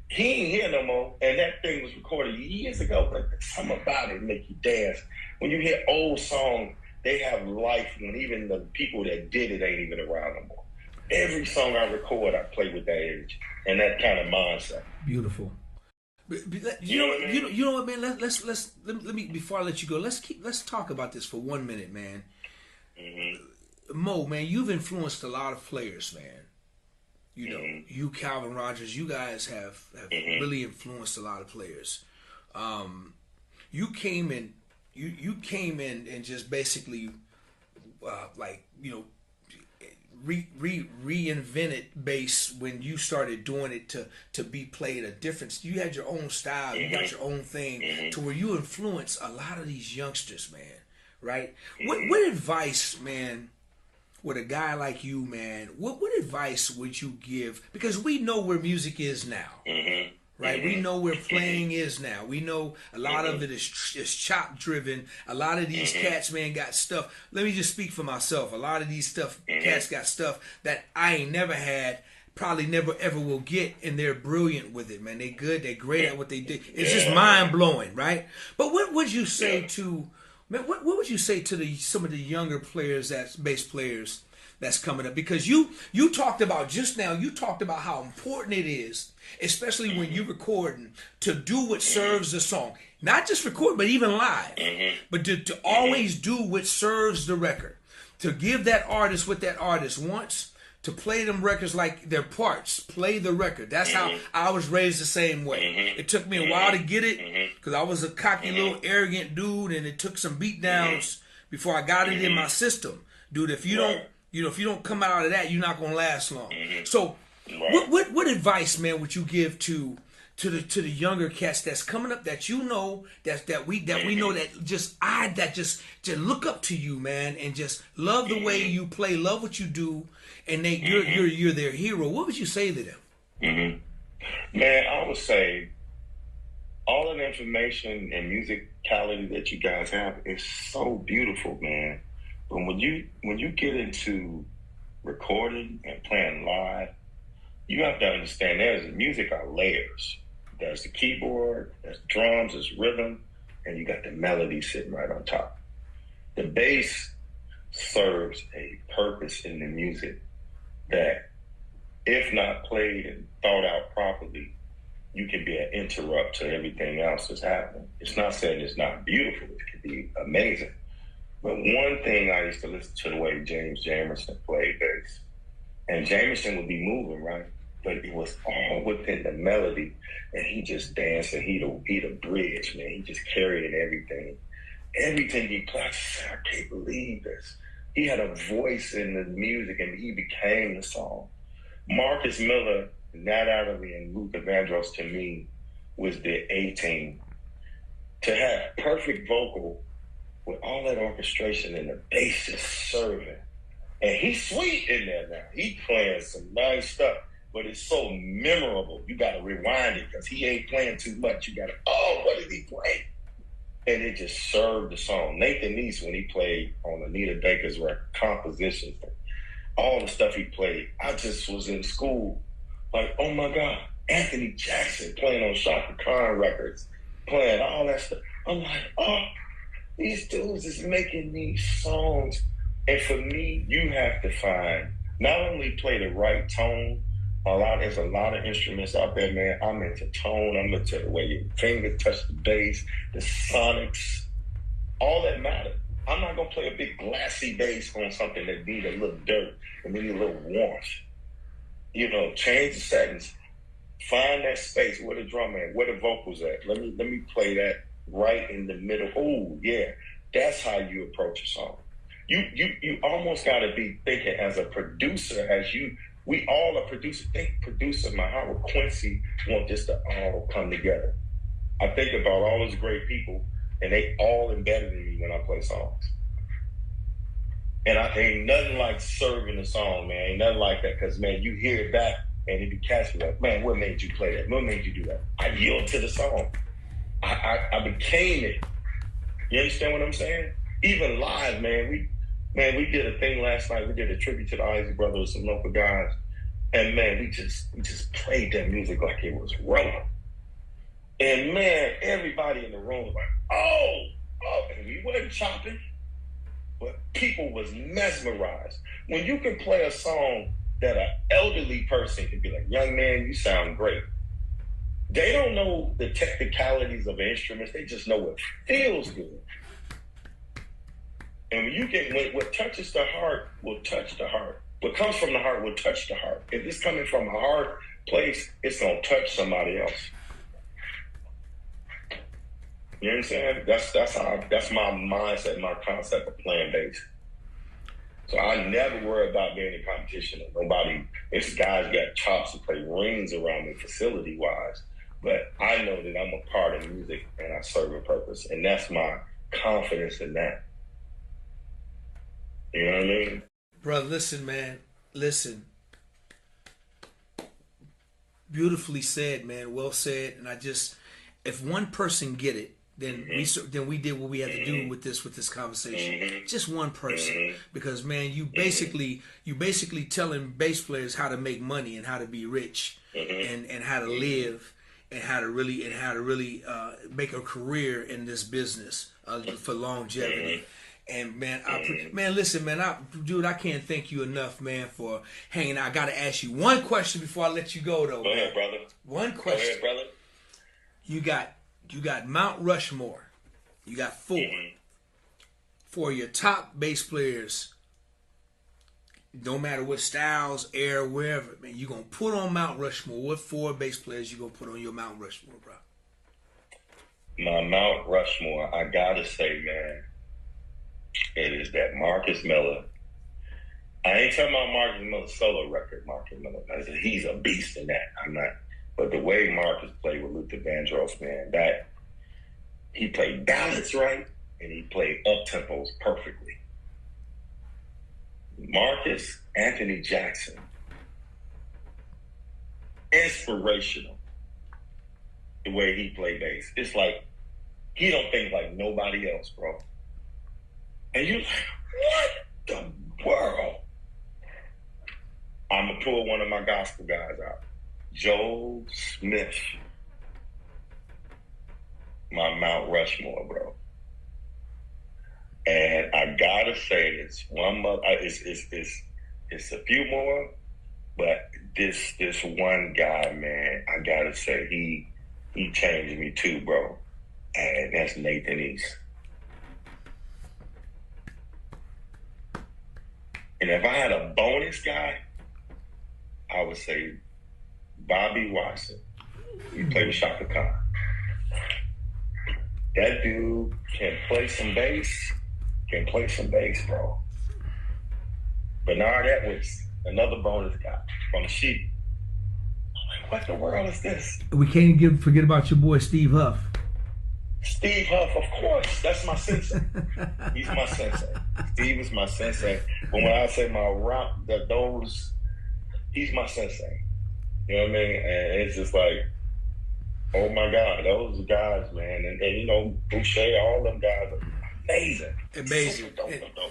he ain't here no more. And that thing was recorded years ago, but there's something about it make you dance. When you hear old songs, they have life when even the people that did it ain't even around no more. Every song I record, I play with that energy and that kind of mindset. Beautiful. You know what, man? Let me before I let you go. Let's talk about this for 1 minute, man. Mm-hmm. Mo, man, you've influenced a lot of players, man. You know, you, Calvin Rogers, you guys have really influenced a lot of players. You came in and just basically, like, you know, reinvented bass when you started doing it to be played a different. You had your own style, you got your own thing, to where you influence a lot of these youngsters, man. Right? What advice, man? With a guy like you, man, what advice would you give? Because we know where music is now, right? We know where playing is now. We know a lot of it is chop driven. A lot of these cats, man, got stuff. Let me just speak for myself. A lot of these cats got stuff that I ain't never had, probably never ever will get, and they're brilliant with it, man. They good, they're great at what they do. It's just mind blowing, right? But what would you say to? Man, what would you say to some of the younger players, that's bass players that's coming up? Because you talked about just now, you talked about how important it is, especially when you're recording, to do what serves the song. Not just record, but even live. But to always do what serves the record. To give that artist what that artist wants. To play them records like their parts. Play the record. That's how I was raised the same way. It took me a while to get it because I was a cocky little arrogant dude, and it took some beat downs before I got it in my system. Dude, if you don't come out of that, you're not gonna last long. So what advice, man, would you give to the younger cats that's coming up, that you know that we know that just look up to you, man, and just love the way you play, love what you do, and you're their hero. What would you say to them? Man, I would say all of the information and musicality that you guys have is so beautiful, man. But when you get into recording and playing live, you have to understand music are layers. There's the keyboard, there's drums, there's rhythm, and you got the melody sitting right on top. The bass serves a purpose in the music that, if not played and thought out properly, you can be an interrupt to everything else that's happening. It's not saying it's not beautiful, it can be amazing. But one thing, I used to listen to the way James Jamerson played bass. And Jamerson would be moving, right? But it was all within the melody, and he just danced, and he'd a bridge, man. He just carried everything. Everything he played, I said, I can't believe this. He had a voice in the music, and he became the song. Marcus Miller, Nat Adderley, and Luther Vandross, to me, was the A-team. To have perfect vocal with all that orchestration and the bass just serving. And he's sweet in there now. He's playing some nice stuff, but it's so memorable. You got to rewind it because he ain't playing too much. You got to, what did he play? And it just served the song. Nathan Neese, when he played on Anita Baker's record, compositions, all the stuff he played, I just was in school like, oh my God, Anthony Jackson playing on Shaka Khan records, playing all that stuff. I'm like, these dudes is making these songs. And for me, you have to find, not only play the right tone, there's a lot of instruments out there, man. I'm into tone, I'm into the way your fingers touch the bass, the sonics, all that matters. I'm not gonna play a big glassy bass on something that need a little dirt and need a little warmth. You know, change the settings, Find that space. Where the drum at? Where the vocals at? Let me play that right in the middle. Oh yeah, that's how you approach a song. You almost got to be thinking as a producer, we all are producers. Think producer, man. How would Quincy want this to all come together? I think about all those great people, and they all embedded in me when I play songs. And I ain't nothing like serving a song, man. Ain't nothing like that, because man, you hear it back, and it be catching like, man, what made you play that? What made you do that? I yield to the song. I became it. You understand what I'm saying? Even live, man. We did a thing last night. We did a tribute to the Isaac Brothers, some local guys, and man, we just played that music like it was real. And man, everybody in the room was like, oh, and we wasn't chopping, but people was mesmerized. When you can play a song that an elderly person can be like, young man, you sound great. They don't know the technicalities of instruments. They just know it feels good. And when you get, what touches the heart will touch the heart. What comes from the heart will touch the heart. If it's coming from a hard place, it's going to touch somebody else. You know what I'm saying? That's my mindset, my concept of playing bass. So I never worry about being in competition with nobody. This guy's got chops to play rings around me facility-wise. But I know that I'm a part of music and I serve a purpose. And that's my confidence in that. You know what I mean? Bro, listen, man. Listen. Beautifully said, man. Well said. And if one person get it, then we did what we had to do with this conversation. Just one person, because man, you basically telling bass players how to make money and how to be rich and how to live and how to really make a career in this business for longevity. And man, listen, man, I can't thank you enough, man, for hanging out. I got to ask you one question before I let you go, though. Go ahead, brother. One question. Go ahead, brother. You got Mount Rushmore. You got four. For your top bass players, no matter what styles, era, wherever, man, you're going to put on Mount Rushmore. What four bass players you going to put on your Mount Rushmore, bro? My Mount Rushmore, I got to say, man, it is that Marcus Miller. I ain't talking about Marcus Miller's solo record, Marcus Miller. He's a beast in that. I'm not. But the way Marcus played with Luther Vandross, man, that he played ballads right and he played up-tempos perfectly. Marcus Anthony Jackson, inspirational. The way he played bass. It's like he don't think like nobody else, bro. And you're like, what the world? I'm going to pull one of my gospel guys out. Joe Smith. My Mount Rushmore, bro. And I got to say this. It's a few more, but this one guy, man, I got to say, he changed me too, bro. And that's Nathan East. And if I had a bonus guy, I would say Bobby Watson. He played with Shaka Khan. That dude can play some bass, bro. But now that was another bonus guy from Sheep. I'm like, what the world is this? We can't forget about your boy Steve Huff. Steve Huff, of course. That's my sensei. He's my sensei. Steve is my sensei. But when I say my rock, he's my sensei. You know what I mean? And it's just like, oh my God, those guys, man. And you know, Boucher, all them guys are amazing. Amazing.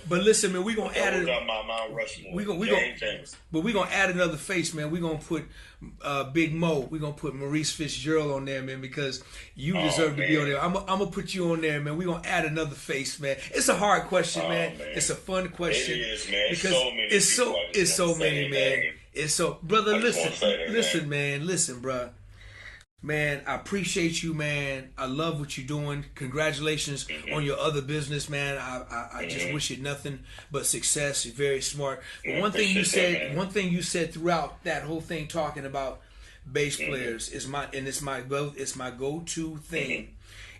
But listen, man, we're gonna add it. My Mount Rushmore. We're gonna add another face, man. We're gonna put Big Mo. We're gonna put Maurice Fitzgerald on there, man, because you deserve to be on there. I'm gonna put you on there, man. We're gonna add another face, man. It's a hard question, man. It's a fun question. It is, man. Because it's so many, man. It's so, brother. Listen, man. Listen, bro. Man, I appreciate you, man. I love what you're doing. Congratulations on your other business, man. I just wish you nothing but success. You're very smart. But one thing you said throughout that whole thing, talking about bass players is it's my go-to thing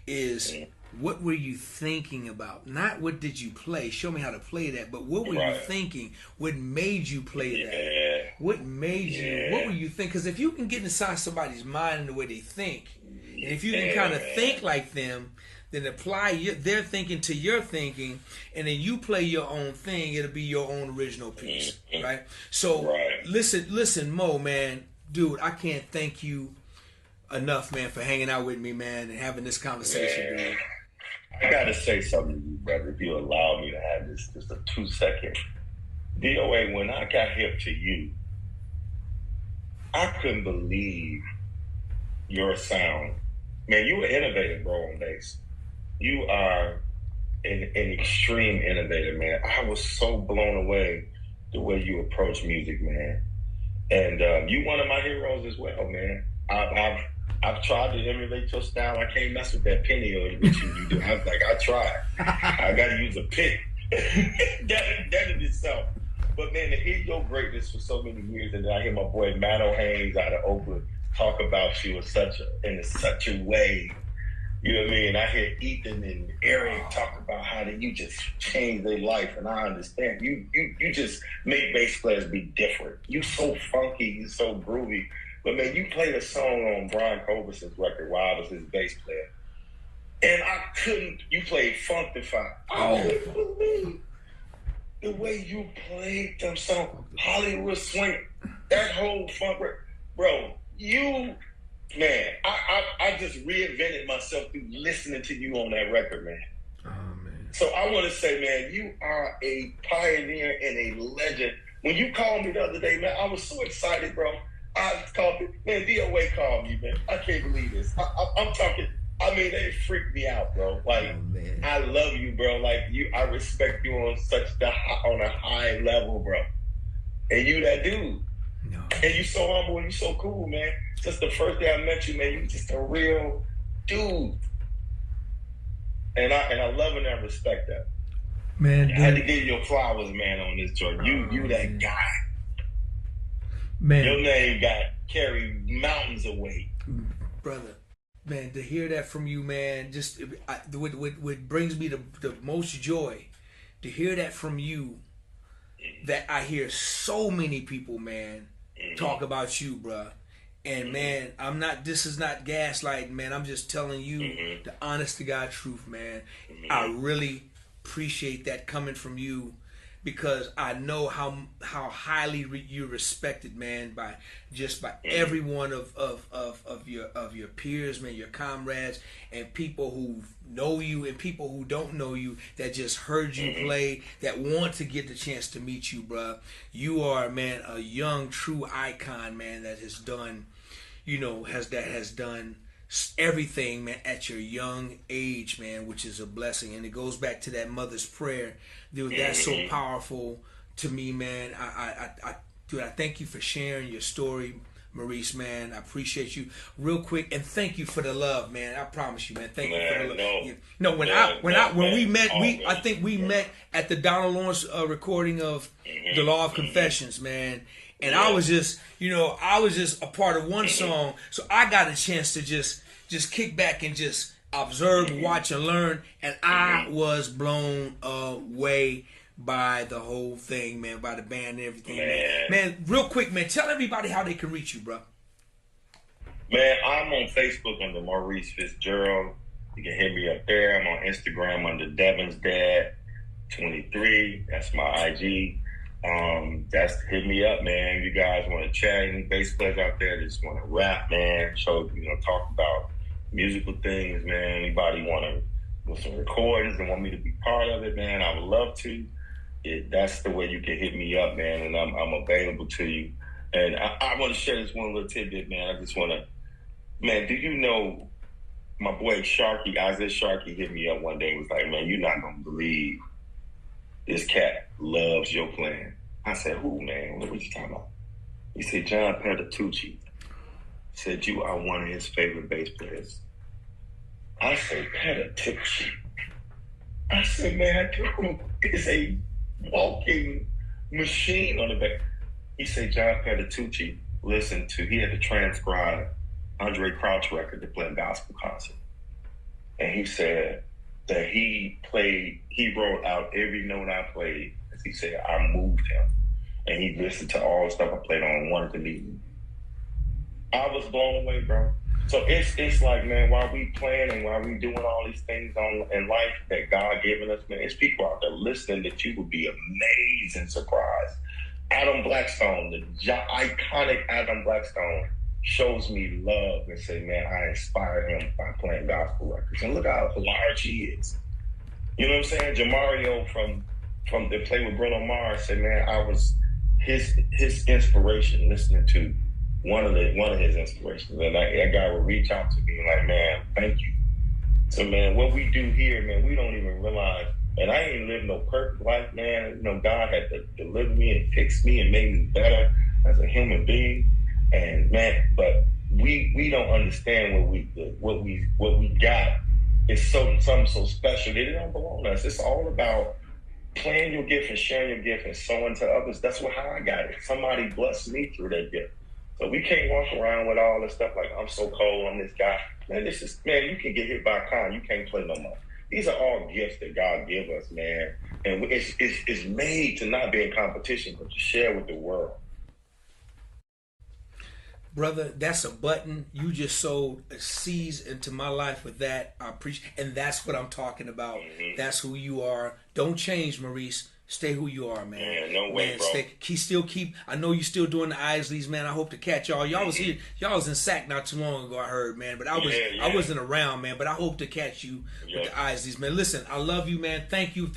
is what were you thinking about? Not what did you play? Show me how to play that. But what were you thinking? What made you play that? What made you? What were you thinking? Because if you can get inside somebody's mind and the way they think, and if you can kind of think like them, then apply their thinking to your thinking, and then you play your own thing. It'll be your own original piece, right? So listen, Mo, man, dude, I can't thank you enough, man, for hanging out with me, man, and having this conversation, dude. I gotta say something to you, brother, if you allow me to have this, just a 2-second. DOA, when I got hip to you, I couldn't believe your sound. Man, you were innovative, bro, on bass. You are an extreme innovator, man. I was so blown away the way you approach music, man. And you one of my heroes as well, man. I've tried to emulate your style. I can't mess with that penny or which you do. I was like, I tried. I got to use a pick. that in itself. But man, to hear your greatness for so many years, and then I hear my boy Matto Haynes out of Oakland talk about you in such a way. You know what I mean? I hear Ethan and Eric talk about how you just changed their life, and I understand. You just make bass players be different. You so funky, you so groovy. But man, you played a song on Brian Culberson's record while I was his bass player. And you played Funkify. I couldn't believe the way you played them songs. Hollywood Swing, that whole funk record. Bro, man, I just reinvented myself through listening to you on that record, man. Oh, man. So I want to say, man, you are a pioneer and a legend. When you called me the other day, man, I was so excited, bro. I called me, man, DOA called me, man. I can't believe this. I'm talking, I mean, they freaked me out, bro. Like, I love you, bro. Like, I respect you on on a high level, bro. And you that dude. No. And you so humble and you so cool, man. Since the first day I met you, man, you just a real dude. And I love and I respect that. Man, I had to give you your flowers, man, on this joint. You that guy. Man. Your name carried mountains of weight. Brother, man, to hear that from you, man, just what brings me the most joy, to hear that from you, that I hear so many people, man, talk about you, bruh. And man, this is not gaslighting, man. I'm just telling you the honest to God truth, man. I really appreciate that coming from you, because I know how highly you're respected, man, by every one of your peers, man, your comrades, and people who know you and people who don't know you, that just heard you play, that want to get the chance to meet you, bruh. You are, man, a young, true icon, man, that has done, has done everything, man, at your young age, man, which is a blessing. And it goes back to that mother's prayer, dude. That's so powerful to me, man. Dude, I thank you for sharing your story, Maurice, man. I appreciate you. Real quick, and thank you for the love, man. I promise you, man. Thank you for the love. When we met, I think we met at the Donald Lawrence recording of The Law of Confessions, man. And I was just a part of one song, so I got a chance to just kick back and just observe, watch, and learn. And I was blown away by the whole thing, man, by the band and everything. Man, real quick, man, tell everybody how they can reach you, bro. Man, I'm on Facebook under Maurice Fitzgerald. You can hit me up there. I'm on Instagram under Devin's Dad 23. That's my IG. Hit me up, man. You guys want to chat? Any bass players out there that just want to rap, man? Talk about musical things, man. Anybody want to with some recordings and want me to be part of it, man? I would love to. That's the way you can hit me up, man, and I'm available to you. And I want to share this one little tidbit, man. I just want to, man. Do you know my boy Sharky, Isaiah Sharky, hit me up one day and was like, man, you're not gonna believe this cat loves your playing. I said, who, man? What you talking about? He said, John Patitucci said you are one of his favorite bass players. I said, Patitucci. I said, man, dude is a walking machine on the bass. He said, John Patitucci listen to, he had to transcribe Andre Crouch record to play a gospel concert. And he said that he wrote out every note I played. As he said, I moved him. And he listened to all the stuff I played on and wanted to meet me. I was blown away, bro. So it's like, man, while we playing and while we doing all these things in life that God given us, man, it's people out there listening that you would be amazed and surprised. Adam Blackstone, the iconic Adam Blackstone, shows me love and say, man, I inspired him by playing gospel records. And look how large he is. You know what I'm saying? Jamario from the play with Bruno Mars said, man, I was his inspiration listening to one of his inspirations. And that guy would reach out to me and like, man, thank you. So, man, what we do here, man, we don't even realize. And I ain't lived no perfect life, man. You know, God had to deliver me and fix me and make me better as a human being. And man, but we don't understand what we got is something so special that it don't belong to us. It's all about playing your gift and sharing your gift and sowing to others. That's how I got it. Somebody blessed me through that gift. So we can't walk around with all this stuff like I'm so cold, I'm this guy. Man, you can get hit by a car, you can't play no more. These are all gifts that God give us, man. And it's made to not be in competition, but to share with the world. Brother, that's a button. You just sowed a seeds into my life with that. I appreciate, and that's what I'm talking about. Mm-hmm. That's who you are. Don't change, Maurice. Stay who you are, man. No way, bro. I know you still doing the Isleys, man. I hope to catch y'all. Y'all was here. Y'all was in SAC not too long ago, I heard, man. But I wasn't around, man. But I hope to catch you with the Isleys, man. Listen, I love you, man. Thank you love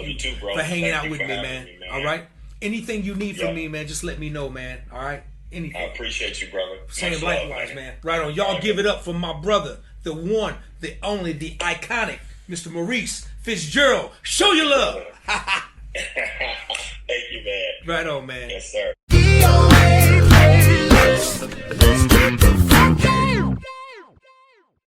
you too, bro. For hanging out with me, man. All right. Anything you need from me, man, just let me know, man. All right. Anything. I appreciate you, brother. Same likewise, man. Right on. Y'all give it up for my brother, the one, the only, the iconic, Mr. Maurice Fitzgerald. Show your love. Thank you, man. Right on, man. Yes, sir. DOA playlist. Let's get the